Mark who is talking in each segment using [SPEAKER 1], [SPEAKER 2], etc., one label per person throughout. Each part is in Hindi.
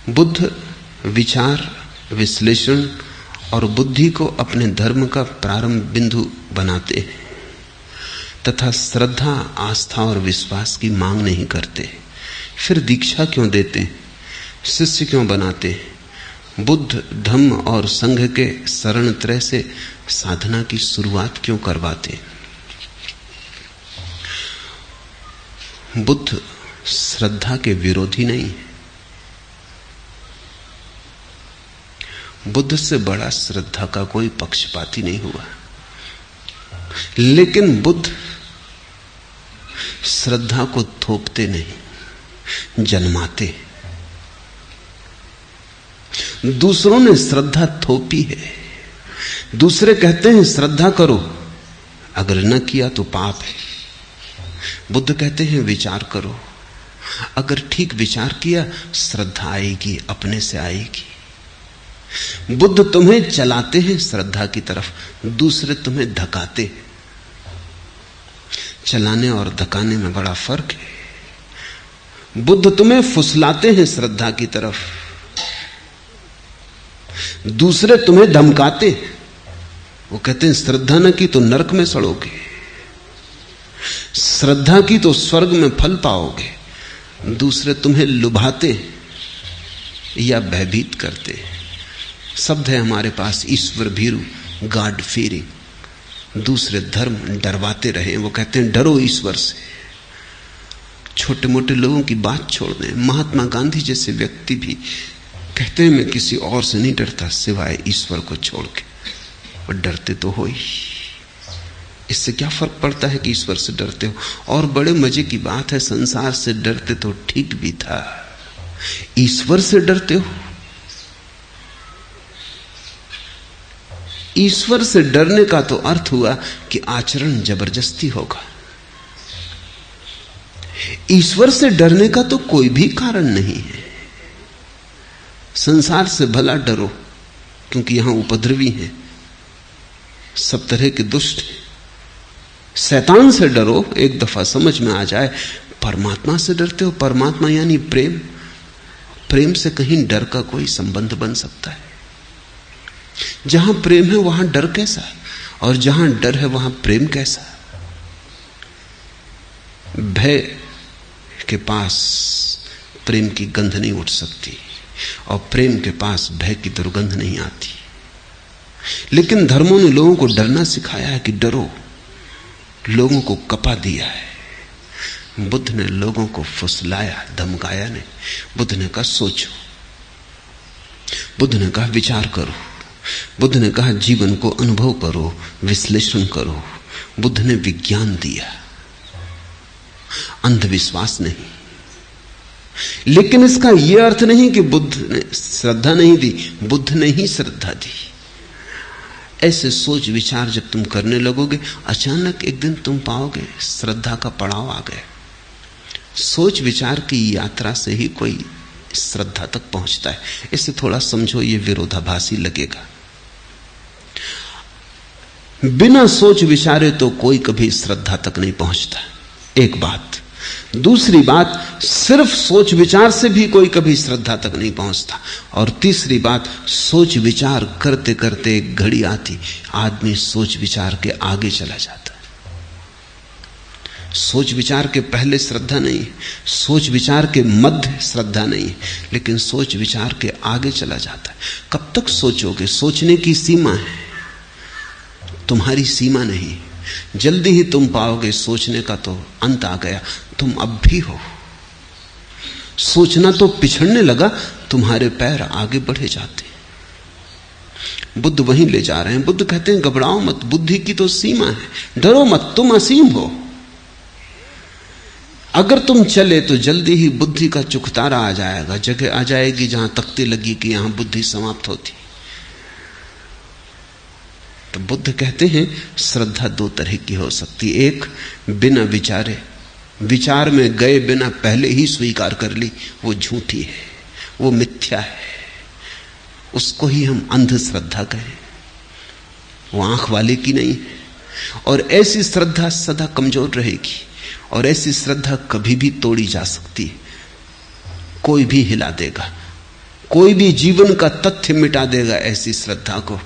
[SPEAKER 1] बुद्ध विचार, विश्लेषण और बुद्धि को अपने धर्म का प्रारंभ बिंदु बनाते हैं तथा श्रद्धा, आस्था और विश्वास की मांग नहीं करते। फिर दीक्षा क्यों देते हैं, शिष्य क्यों बनाते हैं, बुद्ध, धम्म और संघ के शरण त्रय से साधना की शुरुआत क्यों करवाते हैं। बुद्ध श्रद्धा के विरोधी नहीं है। बुद्ध से बड़ा श्रद्धा का कोई पक्षपाती नहीं हुआ, लेकिन बुद्ध श्रद्धा को थोपते नहीं, जन्माते। दूसरों ने श्रद्धा थोपी है। दूसरे कहते हैं श्रद्धा करो, अगर न किया तो पाप है। बुद्ध कहते हैं विचार करो, अगर ठीक विचार किया श्रद्धा आएगी, अपने से आएगी। बुद्ध तुम्हें चलाते हैं श्रद्धा की तरफ, दूसरे तुम्हें धकाते हैं। चलाने और धकाने में बड़ा फर्क है। बुद्ध तुम्हें फुसलाते हैं श्रद्धा की तरफ, दूसरे तुम्हें धमकाते हैं। वो कहते हैं श्रद्धा न की तो नरक में सड़ोगे, श्रद्धा की तो स्वर्ग में फल पाओगे। दूसरे तुम्हें लुभाते या भयभीत करते। शब्द है हमारे पास ईश्वर भीरु, गॉड फीयरिंग। दूसरे धर्म डरवाते रहे। वो कहते हैं डरो ईश्वर से। छोटे मोटे लोगों की बात छोड़ दें। महात्मा गांधी जैसे व्यक्ति भी कहते हैं मैं किसी और से नहीं डरता सिवाय ईश्वर को छोड़ के। और डरते तो हो ही। इससे क्या फर्क पड़ता है कि ईश्वर से डरते हो। और बड़े मजे की बात है, संसार से डरते तो ठीक भी था, ईश्वर से डरते हो। ईश्वर से डरने का तो अर्थ हुआ कि आचरण जबरदस्ती होगा। ईश्वर से डरने का तो कोई भी कारण नहीं है। संसार से भला डरो, क्योंकि यहां उपद्रवी हैं, सब तरह के दुष्ट हैं। शैतान से डरो, एक दफा समझ में आ जाए। परमात्मा से डरते हो। परमात्मा यानी प्रेम। प्रेम से कहीं डर का कोई संबंध बन सकता है। जहां प्रेम है वहां डर कैसा, और जहां डर है वहां प्रेम कैसा। भय के पास प्रेम की गंध नहीं उठ सकती, और प्रेम के पास भय की दुर्गंध नहीं आती। लेकिन धर्मों ने लोगों को डरना सिखाया है कि डरो, लोगों को कपा दिया है। बुद्ध ने लोगों को फुसलाया, धमकाया नहीं। बुद्ध ने कहा सोचो, बुद्ध ने कहा विचार करो, बुद्ध ने कहा जीवन को अनुभव करो, विश्लेषण करो। बुद्ध ने विज्ञान दिया, अंधविश्वास नहीं। लेकिन इसका यह अर्थ नहीं कि बुद्ध ने श्रद्धा नहीं दी, बुद्ध ने ही श्रद्धा दी। ऐसे सोच विचार जब तुम करने लगोगे, अचानक एक दिन तुम पाओगे श्रद्धा का पड़ाव आ गया। सोच विचार की यात्रा से ही कोई श्रद्धा तक पहुंचता है। इसे थोड़ा समझो, ये विरोधाभासी लगेगा। बिना सोच विचारे तो कोई कभी श्रद्धा तक नहीं पहुंचता, एक बात। दूसरी बात, सिर्फ सोच विचार से भी कोई कभी श्रद्धा तक नहीं पहुंचता। और तीसरी बात, सोच विचार करते करते एक घड़ी आती, आदमी सोच विचार के आगे चला जाता है। सोच विचार के पहले श्रद्धा नहीं है, सोच विचार के मध्य श्रद्धा नहीं है, लेकिन सोच विचार के आगे चला जाता है। कब तक सोचोगे? सोचने की सीमा है, तुम्हारी सीमा नहीं। जल्दी ही तुम पाओगे सोचने का तो अंत आ गया, तुम अब भी हो। सोचना तो पिछड़ने लगा, तुम्हारे पैर आगे बढ़े जाते। बुद्ध वहीं ले जा रहे हैं। बुद्ध कहते हैं घबराओ मत, बुद्धि की तो सीमा है, डरो मत, तुम असीम हो। अगर तुम चले तो जल्दी ही बुद्धि का चुकतारा आ जाएगा, जगह आ जाएगी जहां तख्ती लगी कि यहां बुद्धि समाप्त होती। तो बुद्ध कहते हैं श्रद्धा दो तरह की हो सकती। एक, बिना विचारे, विचार में गए बिना पहले ही स्वीकार कर ली, वो झूठी है, वो मिथ्या है, उसको ही हम अंधश्रद्धा कहें। वो आंख वाले की नहीं है। और ऐसी श्रद्धा सदा कमजोर रहेगी, और ऐसी श्रद्धा कभी भी तोड़ी जा सकती है। कोई भी हिला देगा, कोई भी जीवन का तथ्य मिटा देगा ऐसी श्रद्धा को।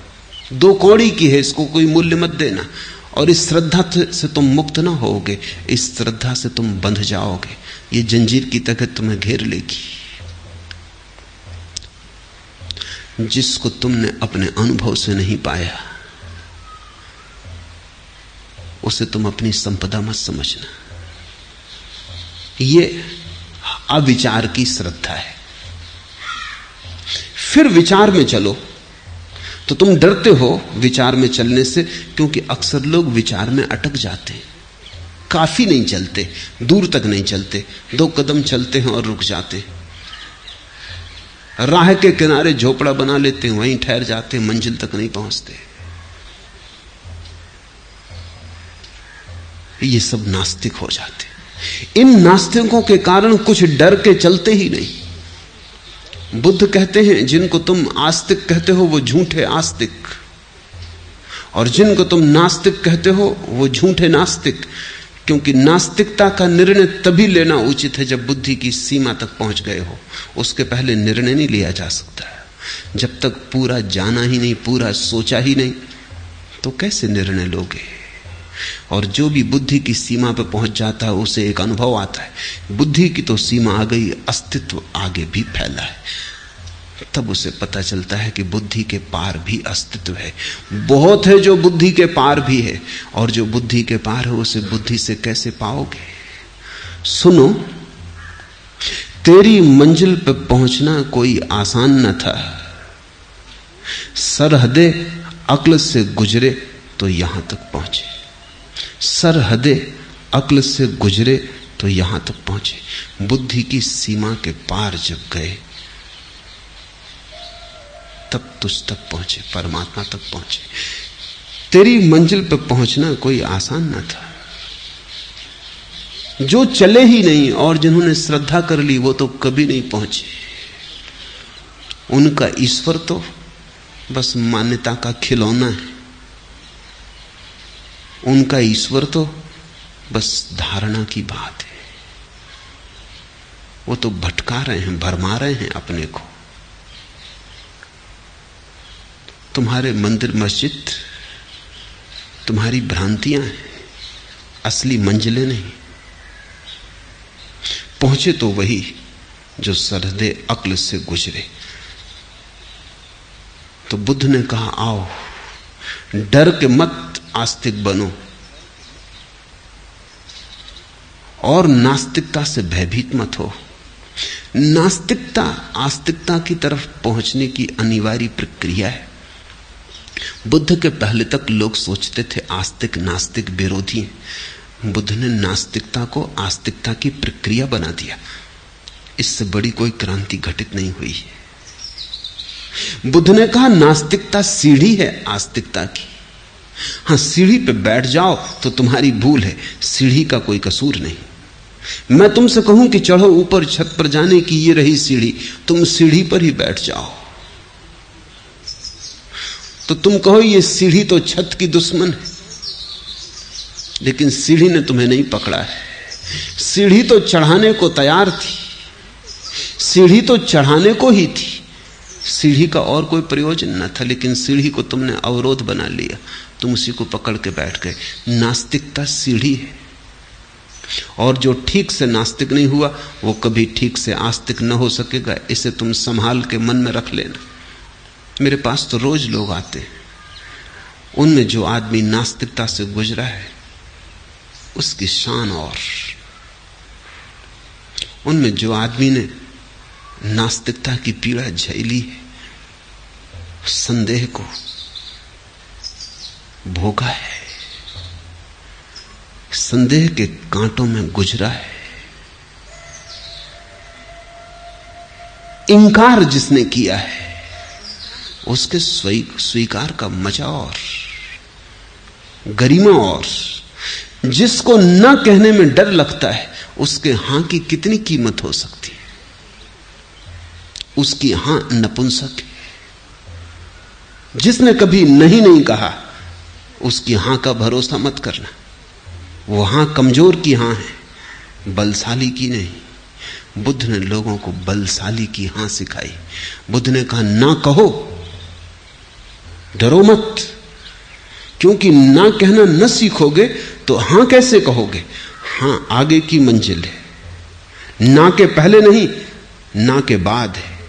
[SPEAKER 1] 2 कौड़ी की है, इसको कोई मूल्य मत देना। और इस श्रद्धा से तुम मुक्त ना होगे, इस श्रद्धा से तुम बंध जाओगे। ये जंजीर की तरह तुम्हें घेर लेगी। जिसको तुमने अपने अनुभव से नहीं पाया उसे तुम अपनी संपदा मत समझना। ये अविचार की श्रद्धा है। फिर विचार में चलो तो तुम डरते हो विचार में चलने से, क्योंकि अक्सर लोग विचार में अटक जाते हैं, काफी नहीं चलते, दूर तक नहीं चलते, 2 कदम चलते हैं और रुक जाते हैं। राह के किनारे झोपड़ा बना लेते हैं, वहीं ठहर जाते हैं, मंजिल तक नहीं पहुंचते। ये सब नास्तिक हो जाते। इन नास्तिकों के कारण कुछ डर के चलते ही नहीं। बुद्ध कहते हैं जिनको तुम आस्तिक कहते हो वो झूठे आस्तिक, और जिनको तुम नास्तिक कहते हो वो झूठे नास्तिक। क्योंकि नास्तिकता का निर्णय तभी लेना उचित है जब बुद्धि की सीमा तक पहुंच गए हो। उसके पहले निर्णय नहीं लिया जा सकता। जब तक पूरा जाना ही नहीं, पूरा सोचा ही नहीं, तो कैसे निर्णय लोगे? और जो भी बुद्धि की सीमा पर पहुंच जाता है उसे एक अनुभव आता है, बुद्धि की तो सीमा आ गई, अस्तित्व आगे भी फैला है। तब उसे पता चलता है कि बुद्धि के पार भी अस्तित्व है। बहुत है जो बुद्धि के पार भी है, और जो बुद्धि के पार है उसे बुद्धि से कैसे पाओगे? सुनो, तेरी मंजिल पर पहुंचना कोई आसान न था। सरहदे अक्ल से गुजरे तो यहां तक पहुंचे। सरहदे अक्ल से गुजरे तो यहां तक पहुंचे। बुद्धि की सीमा के पार जब गए तब तुझ तक पहुंचे, परमात्मा तक पहुंचे। तेरी मंजिल पर पहुंचना कोई आसान न था। जो चले ही नहीं और जिन्होंने श्रद्धा कर ली वो तो कभी नहीं पहुंचे। उनका ईश्वर तो बस मान्यता का खिलौना है। उनका ईश्वर तो बस धारणा की बात है। वो तो भटका रहे हैं, भरमा रहे हैं अपने को। तुम्हारे मंदिर मस्जिद तुम्हारी भ्रांतियां हैं, असली मंजिलें नहीं। पहुंचे तो वही जो सरहदे अक्ल से गुजरे। तो बुद्ध ने कहा, आओ, डर के मत आस्तिक बनो और नास्तिकता से भयभीत मत हो। नास्तिकता आस्तिकता की तरफ पहुंचने की अनिवार्य प्रक्रिया है। बुद्ध के पहले तक लोग सोचते थे आस्तिक नास्तिक विरोधी हैं। बुद्ध ने नास्तिकता को आस्तिकता की प्रक्रिया बना दिया। इससे बड़ी कोई क्रांति घटित नहीं हुई है। बुद्ध ने कहा नास्तिकता सीढ़ी है आस्तिकता की। हां, सीढ़ी पे बैठ जाओ तो तुम्हारी भूल है, सीढ़ी का कोई कसूर नहीं। मैं तुमसे कहूं कि चढ़ो ऊपर, छत पर जाने की ये रही सीढ़ी, तुम सीढ़ी पर ही बैठ जाओ तो तुम कहो ये सीढ़ी तो छत की दुश्मन है। लेकिन सीढ़ी ने तुम्हें नहीं पकड़ा है। सीढ़ी तो चढ़ाने को तैयार थी, सीढ़ी तो चढ़ाने को ही थी। सीढ़ी का और कोई प्रयोजन न था, लेकिन सीढ़ी को तुमने अवरोध बना लिया, तुम उसी को पकड़ के बैठ गए। नास्तिकता सीढ़ी है, और जो ठीक से नास्तिक नहीं हुआ वो कभी ठीक से आस्तिक न हो सकेगा। इसे तुम संभाल के मन में रख लेना। मेरे पास तो रोज लोग आते हैं, उनमें जो आदमी नास्तिकता से गुजरा है उसकी शान, और उनमें जो आदमी ने नास्तिकता की पीड़ा झेली है, संदेह को भोगा है, संदेह के कांटों में गुजरा है, इंकार जिसने किया है उसके स्वीकार का मजा और गरिमा, और जिसको न कहने में डर लगता है उसके हां की कितनी कीमत हो सकती है। उसकी हां नपुंसक है। जिसने कभी नहीं कहा उसकी हां का भरोसा मत करना। वो हां कमजोर की हां है, बलशाली की नहीं। बुद्ध ने लोगों को बलशाली की हां सिखाई। बुद्ध ने कहा ना कहो, डरो मत, क्योंकि ना कहना न सीखोगे तो हां कैसे कहोगे। हां आगे की मंजिल है, ना के पहले नहीं, ना के बाद है।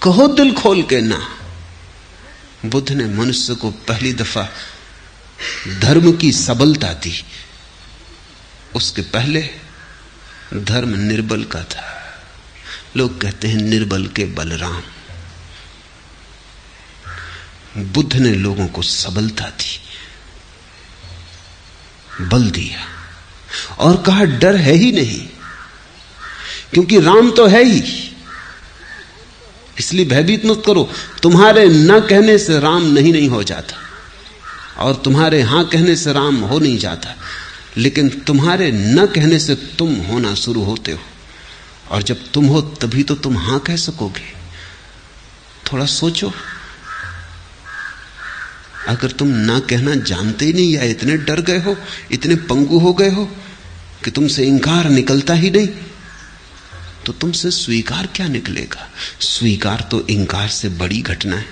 [SPEAKER 1] कहो दिल खोल के ना। बुद्ध ने मनुष्य को पहली दफा धर्म की सबलता दी। उसके पहले धर्म निर्बल का था। लोग कहते हैं निर्बल के बलराम। बुद्ध ने लोगों को सबलता दी, बल दिया और कहा डर है ही नहीं, क्योंकि राम तो है ही, इसलिए भयभीत मत करो। तुम्हारे न कहने से राम नहीं हो जाता, और तुम्हारे हां कहने से राम हो नहीं जाता, लेकिन तुम्हारे न कहने से तुम होना शुरू होते हो, और जब तुम हो तभी तो तुम हां कह सकोगे। थोड़ा सोचो, अगर तुम ना कहना जानते ही नहीं, या इतने डर गए हो, इतने पंगु हो गए हो कि तुमसे इंकार निकलता ही नहीं, तो तुमसे स्वीकार क्या निकलेगा। स्वीकार तो इंकार से बड़ी घटना है।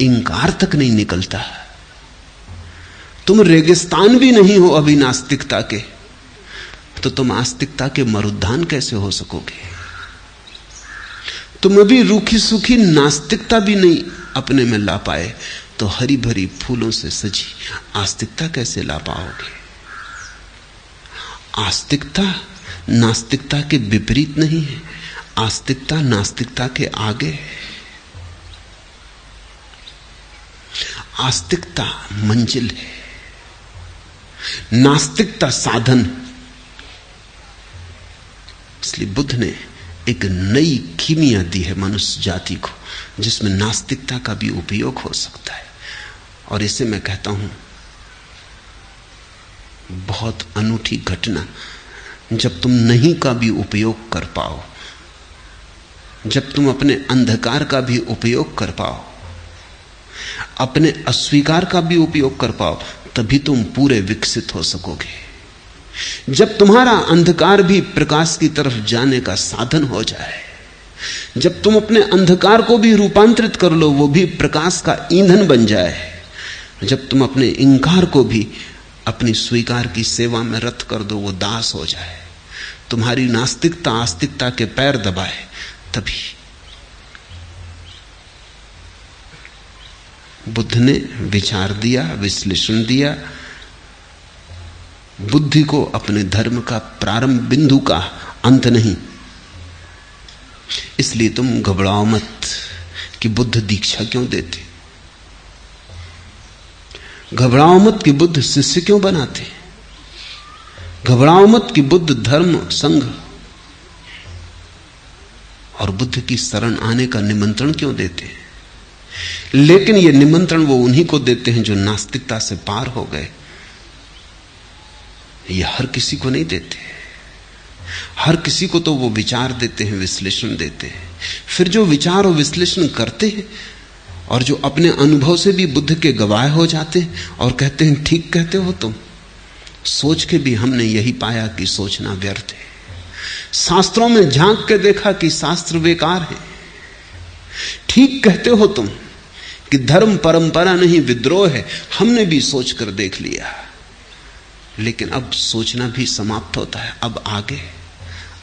[SPEAKER 1] इंकार तक नहीं निकलता। तुम रेगिस्तान भी नहीं हो अभी नास्तिकता के, तो तुम आस्तिकता के मरुद्यान कैसे हो सकोगे। तुम अभी रूखी सूखी नास्तिकता भी नहीं अपने में ला पाए, तो हरी भरी फूलों से सजी आस्तिकता कैसे ला पाओगे। आस्तिकता नास्तिकता के विपरीत नहीं है, आस्तिकता नास्तिकता के आगे है। आस्तिकता मंजिल है, नास्तिकता साधन। इसलिए बुद्ध ने एक नई कीमिया दी है मनुष्य जाति को, जिसमें नास्तिकता का भी उपयोग हो सकता है। और इसे मैं कहता हूं बहुत अनूठी घटना, जब तुम नहीं का भी उपयोग कर पाओ, जब तुम अपने अंधकार का भी उपयोग कर पाओ, अपने अस्वीकार का भी उपयोग कर पाओ, तभी तुम पूरे विकसित हो सकोगे। जब तुम्हारा अंधकार भी प्रकाश की तरफ जाने का साधन हो जाए, जब तुम अपने अंधकार को भी रूपांतरित कर लो, वो भी प्रकाश का ईंधन बन जाए, जब तुम अपने इंकार को भी अपनी स्वीकार की सेवा में रत कर दो, वो दास हो जाए, तुम्हारी नास्तिकता आस्तिकता के पैर दबाए, तभी। बुद्ध ने विचार दिया, विश्लेषण दिया, बुद्धि को अपने धर्म का प्रारंभ बिंदु का, अंत नहीं। इसलिए तुम घबराओ मत कि बुद्ध दीक्षा क्यों देते, घबराओ मत कि बुद्ध शिष्य क्यों बनाते, घबराओ मत कि बुद्ध धर्म संघ और बुद्ध की शरण आने का निमंत्रण क्यों देते हैं। लेकिन यह निमंत्रण वो उन्हीं को देते हैं जो नास्तिकता से पार हो गए। ये हर किसी को नहीं देते। हर किसी को तो वो विचार देते हैं, विश्लेषण देते हैं। फिर जो विचार और विश्लेषण करते हैं और जो अपने अनुभव से भी बुद्ध के गवाह हो जाते हैं और कहते हैं ठीक कहते हो तुम, सोच के भी हमने यही पाया कि सोचना व्यर्थ है। शास्त्रों में झांक के देखा कि शास्त्र बेकार है। ठीक कहते हो तुम कि धर्म परंपरा नहीं विद्रोह है, हमने भी सोच कर देख लिया। लेकिन अब सोचना भी समाप्त होता है। अब आगे,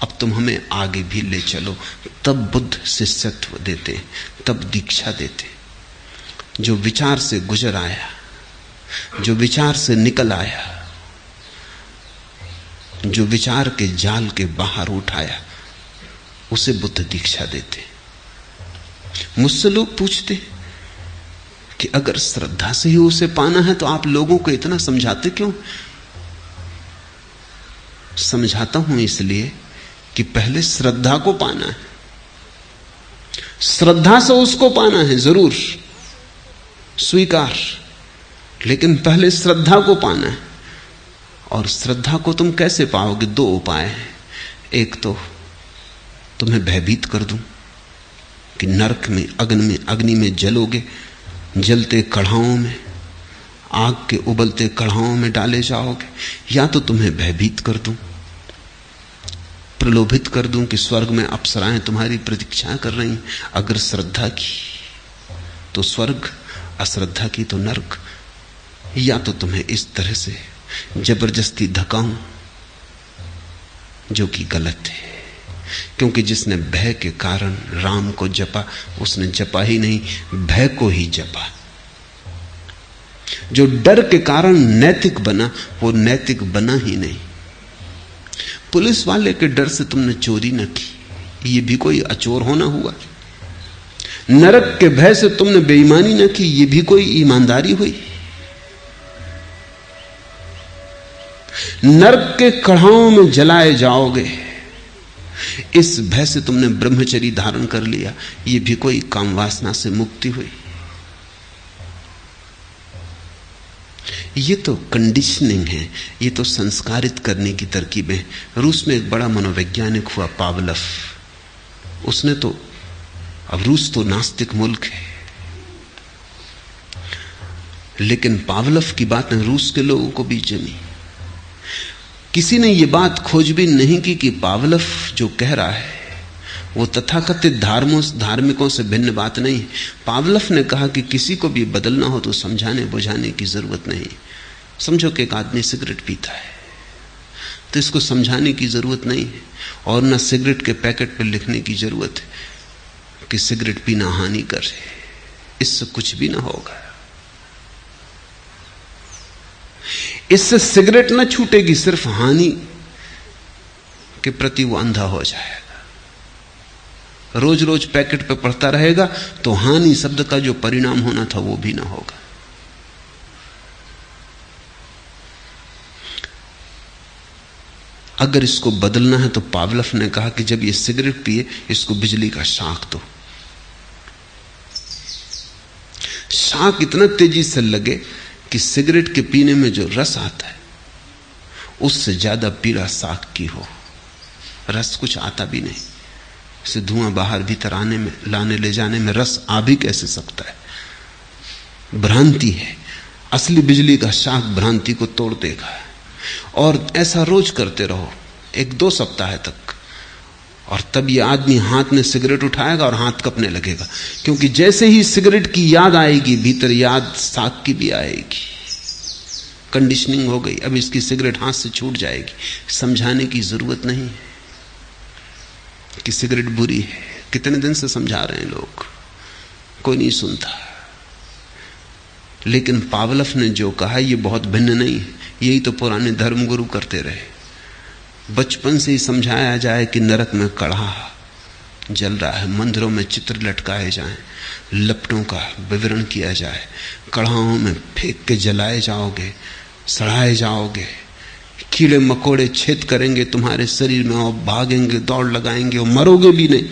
[SPEAKER 1] अब तुम हमें आगे भी ले चलो। तब बुद्ध शिष्यत्व देते, तब दीक्षा देते। जो विचार से गुजर आया, जो विचार से निकल आया, जो विचार के जाल के बाहर उठाया, उसे बुद्ध दीक्षा देते। मुझसे लोग पूछते कि अगर श्रद्धा से ही उसे पाना है तो आप लोगों को इतना समझाते क्यों। समझाता हूं इसलिए कि पहले श्रद्धा को पाना है, श्रद्धा से उसको पाना है, जरूर स्वीकार, लेकिन पहले श्रद्धा को पाना है। और श्रद्धा को तुम कैसे पाओगे? दो उपाय हैं। एक तो तुम्हें भयभीत कर दूं कि नरक में, अग्नि में जलोगे, जलते कढ़ाओं में, आग के उबलते कढ़ाओं में डाले जाओगे, या तो तुम्हें भयभीत कर दूं प्रलोभित कर दूं कि स्वर्ग में अप्सराएं तुम्हारी प्रतीक्षा कर रही, अगर श्रद्धा की तो स्वर्ग, अश्रद्धा की तो नरक। या तो तुम्हें इस तरह से जबरदस्ती धकाऊं, जो कि गलत है, क्योंकि जिसने भय के कारण राम को जपा, उसने जपा ही नहीं, भय को ही जपा। जो डर के कारण नैतिक बना, वो नैतिक बना ही नहीं। पुलिस वाले के डर से तुमने चोरी न की, ये भी कोई अचोर होना हुआ। नरक के भय से तुमने बेईमानी न की, ये भी कोई ईमानदारी हुई। नरक के कढ़ाओं में जलाए जाओगे, इस भय से तुमने ब्रह्मचर्य धारण कर लिया, ये भी कोई काम वासना से मुक्ति हुई। ये तो कंडीशनिंग है, ये तो संस्कारित करने की तरकीबें। रूस में एक बड़ा मनोवैज्ञानिक हुआ पावलव, उसने तो, अब रूस तो नास्तिक मुल्क है, लेकिन पावलव की बातें रूस के लोगों को भी जमी। किसी ने यह बात खोजबीन नहीं की कि पावलव जो कह रहा है वो तथाकथित धार्मिकों से भिन्न बात नहीं। पावलव ने कहा कि किसी को भी बदलना हो तो समझाने बुझाने की जरूरत नहीं। समझो कि एक आदमी सिगरेट पीता है तो इसको समझाने की जरूरत नहीं है, और न सिगरेट के पैकेट पर लिखने की जरूरत है कि सिगरेट पीना हानिकर है, इससे कुछ भी ना होगा। इससे सिगरेट न छूटेगी, सिर्फ हानि के प्रति वो अंधा हो जाएगा। रोज रोज पैकेट पे पढ़ता रहेगा तो हानि शब्द का जो परिणाम होना था वो भी ना होगा। अगर इसको बदलना है तो पावलव ने कहा कि जब ये सिगरेट पिए, इसको बिजली का शाक दो। शाक इतना तेजी से लगे कि सिगरेट के पीने में जो रस आता है उससे ज्यादा पीड़ा शाक की हो। रस कुछ आता भी नहीं, इसे धुआं बाहर भीतर आने में, लाने ले जाने में रस आ भी कैसे सकता है। भ्रांति है, असली बिजली का शाक भ्रांति को तोड़ देगा। और ऐसा रोज करते रहो 1-2 सप्ताह तक, और तब ये आदमी हाथ में सिगरेट उठाएगा और हाथ कपने लगेगा, क्योंकि जैसे ही सिगरेट की याद आएगी भीतर याद शाक की भी आएगी। कंडीशनिंग हो गई, अब इसकी सिगरेट हाथ से छूट जाएगी। समझाने की जरूरत नहीं है कि सिगरेट बुरी है। कितने दिन से समझा रहे हैं लोग, कोई नहीं सुनता। लेकिन पावलव ने जो कहा ये बहुत भिन्न नहीं है, यही तो पुराने धर्मगुरु करते रहे। बचपन से ही समझाया जाए कि नरक में कढ़ा जल रहा है, मंदिरों में चित्र लटकाए जाएं, लपटों का विवरण किया जाए, कढ़ाओं में फेंक के जलाए जाओगे, सड़ाए जाओगे, कीड़े मकोड़े छेद करेंगे तुम्हारे शरीर में और भागेंगे, दौड़ लगाएंगे और मरोगे भी नहीं।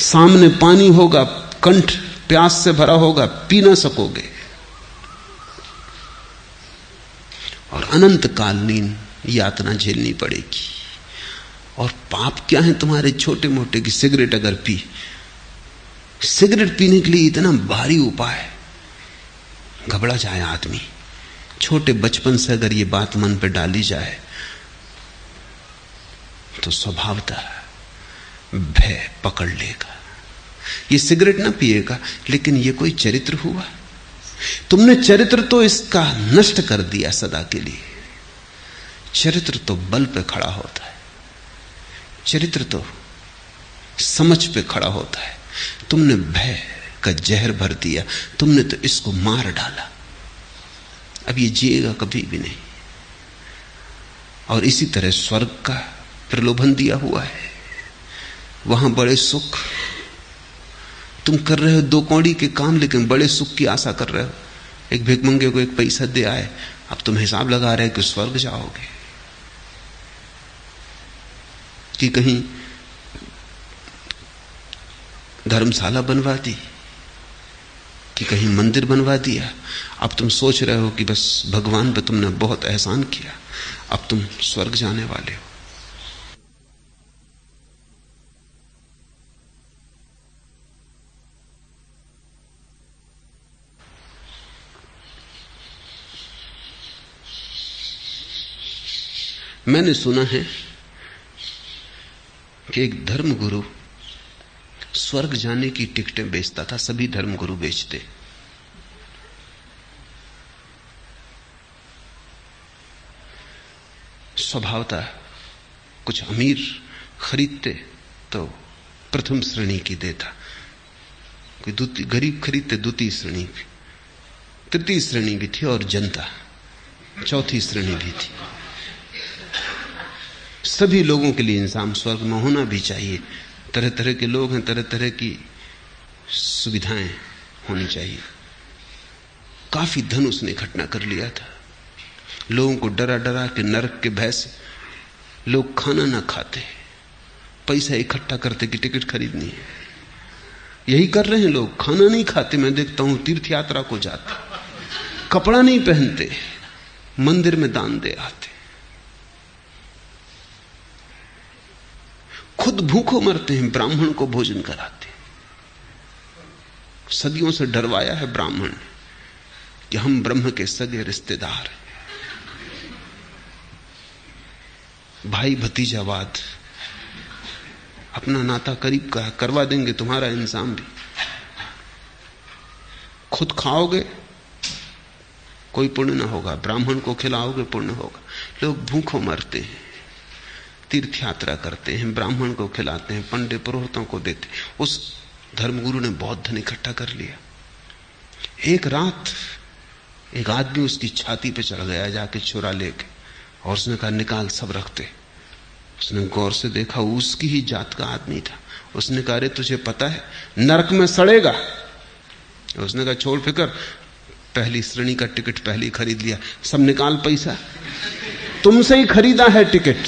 [SPEAKER 1] सामने पानी होगा, कंठ प्यास से भरा होगा, पी ना सकोगे, और अनंत कालीन यातना झेलनी पड़ेगी। और पाप क्या है तुम्हारे छोटे मोटे की सिगरेट अगर पी, सिगरेट पीने के लिए इतना भारी उपाय, घबरा जाए आदमी। छोटे बचपन से अगर ये बात मन पे डाली जाए तो स्वभावतः भय पकड़ लेगा। ये सिगरेट ना पिएगा, लेकिन ये कोई चरित्र हुआ? तुमने चरित्र तो इसका नष्ट कर दिया सदा के लिए। चरित्र तो बल पे खड़ा होता है, चरित्र तो समझ पे खड़ा होता है। तुमने भय का जहर भर दिया, तुमने तो इसको मार डाला। अब ये जिएगा कभी भी नहीं। और इसी तरह स्वर्ग का प्रलोभन दिया हुआ है, वहां बड़े सुख। तुम कर रहे हो 2 कौड़ी के काम, लेकिन बड़े सुख की आशा कर रहे हो। एक भिखमंगे को 1 पैसा दे आए, अब तुम हिसाब लगा रहे हो कि स्वर्ग जाओगे, कि कहीं धर्मशाला बनवा दी, कि कहीं मंदिर बनवा दिया। अब तुम सोच रहे हो कि बस भगवान पे तुमने बहुत एहसान किया, अब तुम स्वर्ग जाने वाले हो। मैंने सुना है कि एक धर्मगुरु स्वर्ग जाने की टिकटें बेचता था। सभी धर्मगुरु बेचते। स्वभावतः कुछ अमीर खरीदते तो प्रथम श्रेणी की देता, कोई गरीब खरीदते द्वितीय श्रेणी की, तृतीय श्रेणी भी थी और जनता चौथी श्रेणी भी थी। सभी लोगों के लिए इंसान स्वर्ग में होना भी चाहिए। तरह तरह के लोग हैं, तरह तरह की सुविधाएं होनी चाहिए। काफी धन उसने इकट्ठा कर लिया था। लोगों को डरा डरा के नरक के भय से लोग खाना ना खाते, पैसा इकट्ठा करते कि टिकट खरीदनी है। यही कर रहे हैं लोग, खाना नहीं खाते। मैं देखता हूं तीर्थ यात्रा को जाते, कपड़ा नहीं पहनते, मंदिर में दान दे आते, खुद भूखों मरते हैं, ब्राह्मण को भोजन कराते। सदियों से डरवाया है ब्राह्मण कि हम ब्रह्म के सगे रिश्तेदार हैं। भाई भतीजावाद, अपना नाता करीब का करवा देंगे तुम्हारा इंसान भी। खुद खाओगे कोई पुण्य ना होगा, ब्राह्मण को खिलाओगे पुण्य होगा। लोग भूखों मरते हैं, तीर्थ यात्रा करते हैं, ब्राह्मण को खिलाते हैं, पंडित पुरोहितों को देते। उस धर्मगुरु ने बहुत धन इकट्ठा कर लिया। एक रात एक आदमी उसकी छाती पे चढ़ गया जाके चुरा लेके, और उसने कहा निकाल, सब रखते। उसने गौर से देखा, उसकी ही जात का आदमी था। उसने कहा अरे तुझे पता है नरक में सड़ेगा। उसने कहा छोड़ फिकर, पहली श्रेणी का टिकट पहले ही खरीद लिया, सब निकाल पैसा, तुमसे ही खरीदा है टिकट,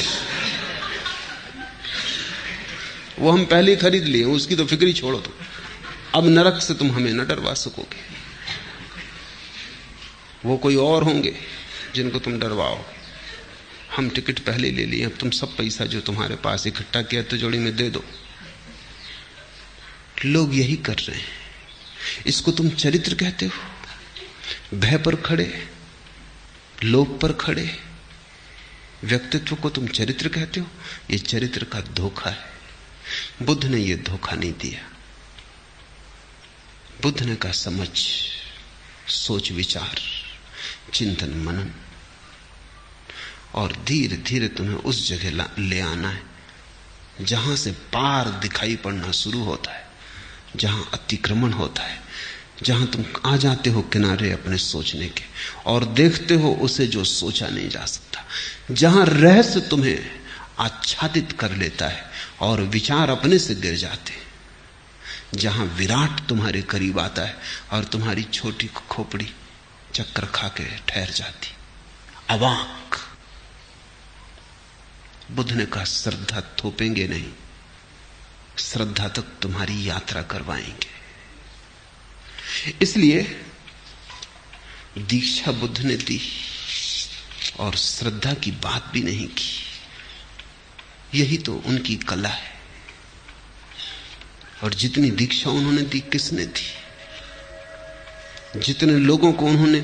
[SPEAKER 1] वो हम पहले ही खरीद लिए, उसकी तो फिक्र ही छोड़ो तुम। अब नरक से तुम हमें न डरवा सकोगे, वो कोई और होंगे जिनको तुम डरवाओगे। हम टिकट पहले ले लिए, अब तुम सब पैसा जो तुम्हारे पास इकट्ठा किया तिजोरी में दे दो। लोग यही कर रहे हैं। इसको तुम चरित्र कहते हो? भय पर खड़े, लोभ पर खड़े व्यक्तित्व को तुम चरित्र कहते हो? ये चरित्र का धोखा है। बुद्ध ने यह धोखा नहीं दिया। बुद्ध ने कहा समझ, सोच विचार, चिंतन मनन, और धीरे धीरे तुम्हें उस जगह ले आना है जहां से पार दिखाई पड़ना शुरू होता है, जहां अतिक्रमण होता है, जहां तुम आ जाते हो किनारे अपने सोचने के और देखते हो उसे जो सोचा नहीं जा सकता, जहां रहस्य तुम्हें आच्छादित कर लेता है और विचार अपने से गिर जाते, जहां विराट तुम्हारे करीब आता है और तुम्हारी छोटी खोपड़ी चक्कर खा के ठहर जाती, अवाक। बुद्ध ने कहा श्रद्धा थोपेंगे नहीं, श्रद्धा तक तुम्हारी यात्रा करवाएंगे। इसलिए दीक्षा बुद्ध ने दी और श्रद्धा की बात भी नहीं की। यही तो उनकी कला है। और जितनी दीक्षा उन्होंने दी किसने दी? जितने लोगों को उन्होंने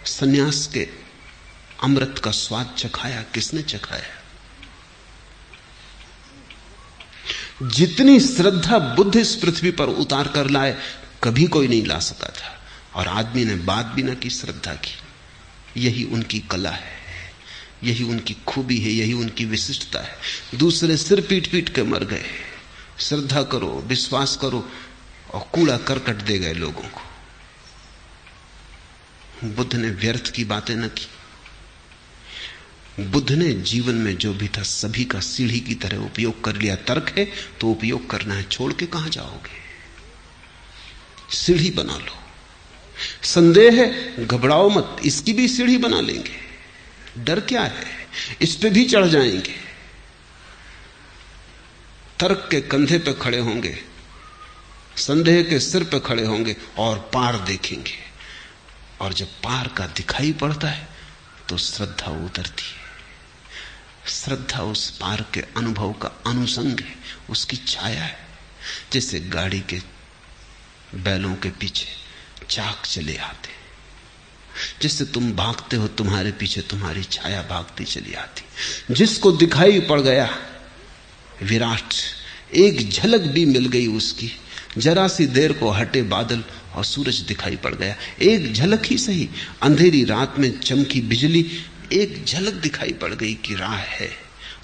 [SPEAKER 1] सन्यास के अमृत का स्वाद चखाया किसने चखाया? जितनी श्रद्धा बुद्ध इस पृथ्वी पर उतार कर लाए कभी कोई नहीं ला सका था। और आदमी ने बात भी ना की श्रद्धा की। यही उनकी कला है, यही उनकी खूबी है, यही उनकी विशिष्टता है। दूसरे सिर पीट पीट के मर गए, श्रद्धा करो, विश्वास करो, और कूड़ा करकट दे गए लोगों को। बुद्ध ने व्यर्थ की बातें न की। बुद्ध ने जीवन में जो भी था सभी का सीढ़ी की तरह उपयोग कर लिया। तर्क है तो उपयोग करना है, छोड़ के कहां जाओगे? सीढ़ी बना लो। संदेह है, घबराओ मत, इसकी भी सीढ़ी बना लेंगे। डर क्या है, इस पे भी चढ़ जाएंगे। तर्क के कंधे पे खड़े होंगे, संदेह के सिर पे खड़े होंगे और पार देखेंगे। और जब पार का दिखाई पड़ता है तो श्रद्धा उतरती है। श्रद्धा उस पार के अनुभव का अनुसंग है, उसकी छाया है। जैसे गाड़ी के बैलों के पीछे चाक चले आते, जिससे तुम भागते हो तुम्हारे पीछे तुम्हारी छाया भागती चली आती। जिसको दिखाई पड़ गया विराट, एक झलक भी मिल गई उसकी, जरा सी देर को हटे बादल और सूरज दिखाई पड़ गया। एक झलक ही सही, अंधेरी रात में चमकी बिजली, एक झलक दिखाई पड़ गई कि राह है,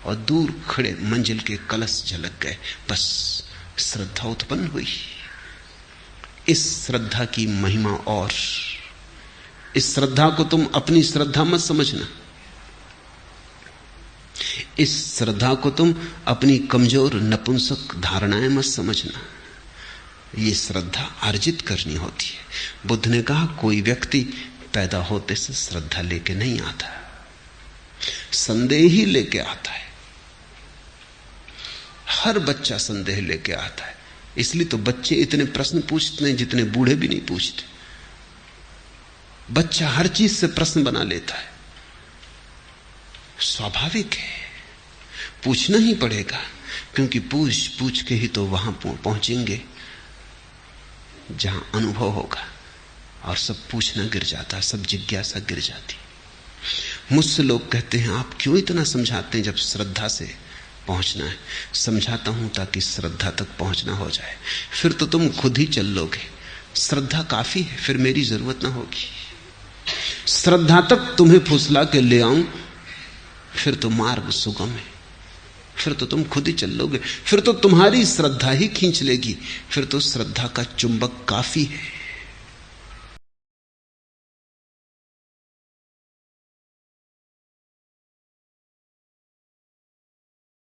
[SPEAKER 1] और दूर खड़े मंजिल के कलश झलक गए। बस श्रद्धा उत्पन्न हुई। इस श्रद्धा की महिमा, और इस श्रद्धा को तुम अपनी श्रद्धा मत समझना, इस श्रद्धा को तुम अपनी कमजोर नपुंसक धारणाएं मत समझना। ये श्रद्धा अर्जित करनी होती है। बुद्ध ने कहा कोई व्यक्ति पैदा होते से श्रद्धा लेके नहीं आता, संदेह ही लेके आता है। हर बच्चा संदेह लेके आता है। इसलिए तो बच्चे इतने प्रश्न पूछते हैं जितने बूढ़े भी नहीं पूछते। बच्चा हर चीज से प्रश्न बना लेता है, स्वाभाविक है, पूछना ही पड़ेगा, क्योंकि पूछ पूछ के ही तो वहां पहुंचेंगे जहां अनुभव होगा। और सब पूछना गिर जाता, सब जिज्ञासा गिर जाती। मुझसे लोग कहते हैं आप क्यों इतना समझाते हैं जब श्रद्धा से पहुंचना है। समझाता हूं ताकि श्रद्धा तक पहुंचना हो जाए, फिर तो तुम खुद ही चल लोगे। श्रद्धा काफी है, फिर मेरी जरूरत ना होगी। श्रद्धा तक तुम्हें फुसला के ले आऊं, फिर तो मार्ग सुगम है, फिर तो तुम खुद ही चल लोगे, फिर तो तुम्हारी श्रद्धा ही खींच लेगी, फिर तो श्रद्धा का चुंबक काफी है।